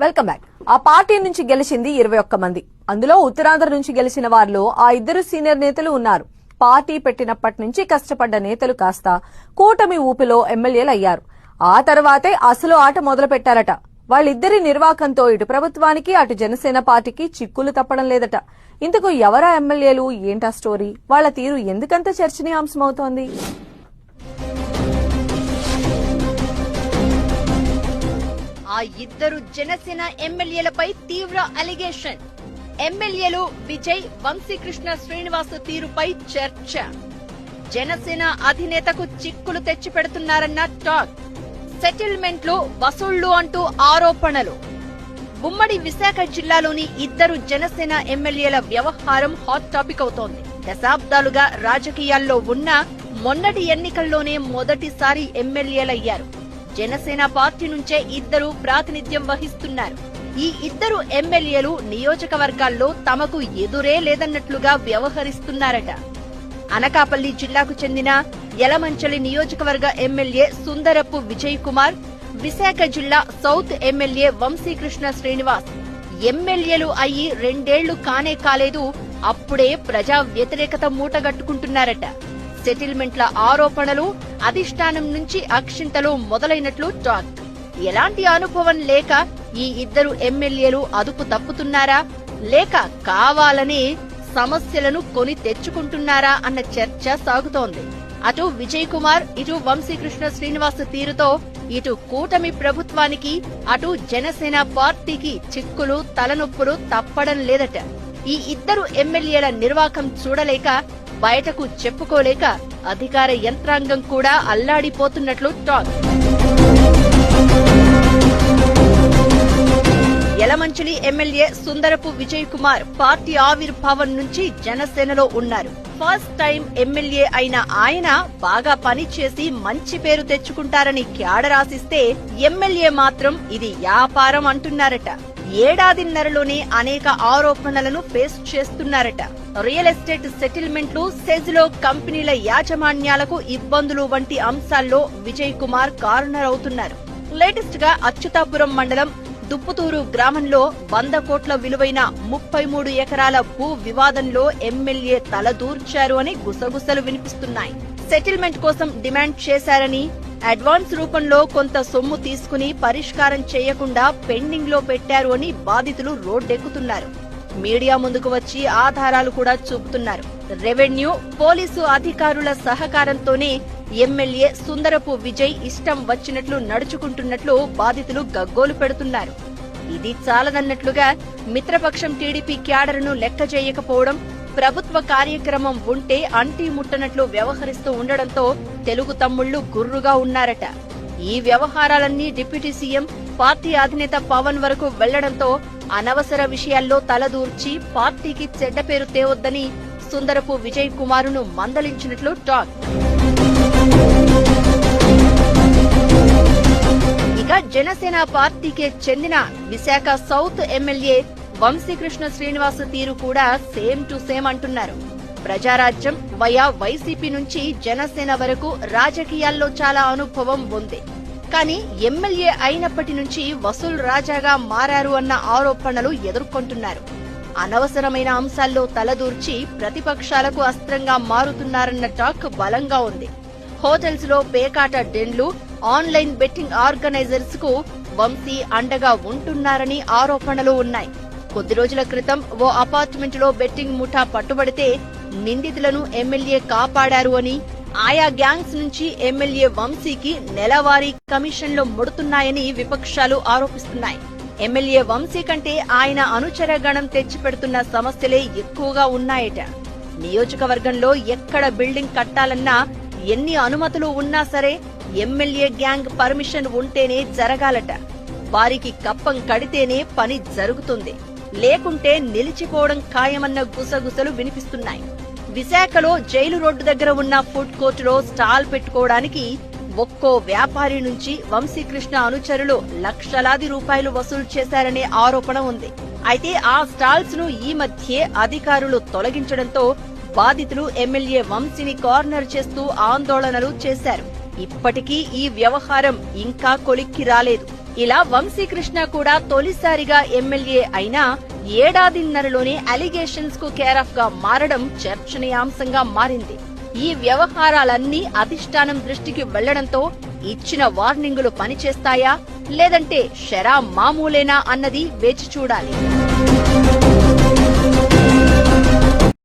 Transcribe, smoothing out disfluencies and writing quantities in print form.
Welcome back. ఆ party నుంచి గెలిచింది 21 మంది. అందులో ఉత్తరాంధ్ర నుంచి గెలిచిన వారిలో ఆ ఇద్దరు సీనియర్ నేతలు ఉన్నారు. పార్టీ పెట్టినప్పటి నుంచి కష్టపడ్డ నేతలు కాస్త కూటమి ఊపిలో ఎమ్మెల్యేలు అయ్యారు. ఆ తర్వాతే అసలు ఆట మొదలు పెట్టారట. వాళ్ళిద్దరి నిర్వాకంతో ఇటు ప్రభుత్వానికి అటు జనసేన పార్టీకి చిక్కులు తప్పడం లేదట. ఇంతకు ఎవరా ఎమ్మెల్యేలు, ఏంటా స్టోరీ, వాళ్ల తీరు ఎందుకంత చర్చనీయాంశమవుతోంది? ఆ ఇద్దరు జనసేన ఎమ్మెల్యేలపై తీవ్ర అలిగేషన్. ఎమ్మెల్యేలు విజయ్, వంశీకృష్ణ శ్రీనివాస్ తీరుపై చర్చ. జనసేన అధినేతకు చిక్కులు తెచ్చిపెడుతున్నారన్న టాక్. సెటిల్మెంట్లు, వసూళ్లు అంటూ ఆరోపణలు. ఉమ్మడి విశాఖ జిల్లాలోని ఇద్దరు జనసేన ఎమ్మెల్యేల వ్యవహారం హాట్ టాపిక్ అవుతోంది. దశాబ్దాలుగా రాజకీయాల్లో ఉన్న మొన్నటి ఎన్నికల్లోనే మొదటిసారి ఎమ్మెల్యేలయ్యారు. జనసేన పార్టీ నుంచే ఇద్దరు ప్రాతినిధ్యం వహిస్తున్నారు. ఈ ఇద్దరు ఎమ్మెల్యేలు నియోజకవర్గాల్లో తమకు ఎదురే లేదన్నట్లుగా వ్యవహరిస్తున్నారట. అనకాపల్లి జిల్లాకు చెందిన యలమంచలి నియోజకవర్గ ఎమ్మెల్యే సుందరపు విజయ్ కుమార్, విశాఖ జిల్లా సౌత్ ఎమ్మెల్యే వంశీకృష్ణ శ్రీనివాస్ ఎమ్మెల్యేలు అయ్యి 2 ఏళ్లు కానే కాలేదు, అప్పుడే ప్రజా వ్యతిరేకత మూటగట్టుకుంటున్నారట. సెటిల్మెంట్ల ఆరోపణలు, అధిష్టానం నుంచి అక్షింతలు మొదలైనట్లు టాక్. ఎలాంటి అనుభవం లేక ఈ ఇద్దరు ఎమ్మెల్యేలు అదుపు తప్పుతున్నారా, లేక కావాలనే సమస్యలను కొని తెచ్చుకుంటున్నారా అన్న చర్చ సాగుతోంది. అటు విజయ్ కుమార్, ఇటు వంశీకృష్ణ శ్రీనివాస్ తీరుతో ఇటు కూటమి ప్రభుత్వానికి, అటు జనసేన పార్టీకి చిక్కులు, తలనొప్పులు తప్పడం లేదట. ఈ ఇద్దరు ఎమ్మెల్యేల నిర్వాకం చూడలేక, బయటకు చెప్పుకోలేక అధికార యంత్రాంగం కూడా అల్లాడిపోతున్నట్లు talk. Yelamanchili MLA Sundarapu Vijay Kumar party ఆవిర్భావం నుంచి జనసేనలో ఉన్నారు. ఫస్ట్ టైం ఎమ్మెల్యే అయిన ఆయన బాగా పనిచేసి మంచి పేరు తెచ్చుకుంటారని క్యాడరాసిస్తే, ఎమ్మెల్యే మాత్రం ఇది వ్యాపారం అంటున్నారట. ఏడాదిన్నరలోనే అనేక ఆరోపణలను ఫేస్ చేస్తున్నారట. రియల్ ఎస్టేట్ సెటిల్మెంట్లు, సెజ్లో కంపెనీల యాజమాన్యాలకు ఇబ్బందులు వంటి అంశాల్లో విజయ్ కుమార్ కార్నర్ అవుతున్నారు. లేటెస్ట్ గా అచ్యుతాపురం మండలం దుప్పుతూరు గ్రామంలో 100 కోట్ల విలువైన 33 ఎకరాల భూ వివాదంలో ఎమ్మెల్యే తలదూర్చారు అని గుసగుసలు వినిపిస్తున్నాయి. సెటిల్మెంట్ కోసం డిమాండ్ చేశారని, అడ్వాన్స్ రూపంలో కొంత సొమ్ము తీసుకుని పరిష్కారం చేయకుండా పెండింగ్ లో పెట్టారు అని బాధితులు రోడ్డెక్కుతున్నారు. మీడియా ముందుకు వచ్చి ఆధారాలు కూడా చూపుతున్నారు. రెవెన్యూ, పోలీసు అధికారుల సహకారంతోనే ఎమ్మెల్యే సుందరపు విజయ్ ఇష్టం వచ్చినట్లు నడుచుకుంటున్నట్లు బాధితులు గగ్గోలు పెడుతున్నారు. ఇది చాలదన్నట్లుగా మిత్రపక్షం టీడీపీ క్యాడర్ను లెక్క చేయకపోవడం, ప్రభుత్వ కార్యక్రమం ఉంటే అంటీ ముట్టనట్లు వ్యవహరిస్తూ ఉండడంతో తెలుగు తమ్ముళ్లు గుర్రుగా ఉన్నారట. ఈ వ్యవహారాలన్నీ డిప్యూటీ సీఎం, పార్టీ అధినేత పవన్ వరకు వెళ్లడంతో అనవసర విషయాల్లో తలదూర్చి పార్టీకి చెడ్డ పేరు తేవద్దని సుందరపు విజయ్ కుమారును మందలించినట్లు టాక్. ఇక జనసేన పార్టీకే చెందిన విశాఖ సౌత్ ఎమ్మెల్యే వంశీకృష్ణ శ్రీనివాస్ తీరు కూడా సేమ్ టు సేమ్ అంటున్నారు. ప్రజారాజ్యం వయా వైసీపీ నుంచి జనసేన వరకు రాజకీయాల్లో చాలా అనుభవం ఉంది. కానీ ఎమ్మెల్యే అయినప్పటి నుంచి వసూల్ రాజాగా మారారు అన్న ఆరోపణలు ఎదుర్కొంటున్నారు. అనవసరమైన అంశాల్లో తలదూర్చి ప్రతిపక్షాలకు అస్త్రంగా మారుతున్నారన్న టాక్ బలంగా ఉంది. హోటల్స్ లో పేకాట డెన్లు, ఆన్లైన్ బెట్టింగ్ ఆర్గనైజర్స్ కు వంశీ అండగా ఉంటున్నారని ఆరోపణలు ఉన్నాయి. కొద్ది రోజుల క్రితం ఓ అపార్ట్మెంట్ లో బెట్టింగ్ ముఠా పట్టుబడితే నిందితులను ఎమ్మెల్యే కాపాడారు అని, ఆయా గ్యాంగ్స్ నుంచి ఎమ్మెల్యే వంశీకి నెలవారీ కమిషన్లు ముడుతున్నాయని విపక్షాలు ఆరోపిస్తున్నాయి. ఎమ్మెల్యే వంశీ కంటే ఆయన అనుచర గణం తెచ్చిపెడుతున్న సమస్యలే ఎక్కువగా ఉన్నాయట. నియోజకవర్గంలో ఎక్కడ బిల్డింగ్ కట్టాలన్నా, ఎన్ని అనుమతులు ఉన్నా సరే ఎమ్మెల్యే గ్యాంగ్ పర్మిషన్ ఉంటేనే జరగాలట. వారికి కప్పం కడితేనే పని జరుగుతుంది, లేకుంటే నిలిచిపోవడం ఖాయమన్న గుసగుసలు వినిపిస్తున్నాయి. విశాఖలో జైలు రోడ్డు దగ్గర ఉన్న ఫుడ్ కోర్టులో స్టాల్ పెట్టుకోవడానికి ఒక్కో వ్యాపారి నుంచి వంశీకృష్ణ అనుచరులు లక్షలాది రూపాయలు వసూలు చేశారనే ఆరోపణ ఉంది. అయితే ఆ స్టాల్స్ ను ఈ మధ్యే అధికారులు తొలగించడంతో బాధితులు ఎమ్మెల్యే వంశీని కార్నర్ చేస్తూ ఆందోళనలు చేశారు. ఇప్పటికీ ఈ వ్యవహారం ఇంకా కొలిక్కి రాలేదు. ఇలా వంశీకృష్ణ కూడా తొలిసారిగా ఎమ్మెల్యే అయినా ఏడాదిన్నరలోనే అలిగేషన్స్ కు కేర్ ఆఫ్ గా మారడం చర్చనీయాంశంగా మారింది. ఈ వ్యవహారాలన్నీ అధిష్టానం దృష్టికి వెళ్లడంతో ఇచ్చిన వార్నింగులు పనిచేస్తాయా లేదంటే షరా మామూలేనా అన్నది వేచి చూడాలి.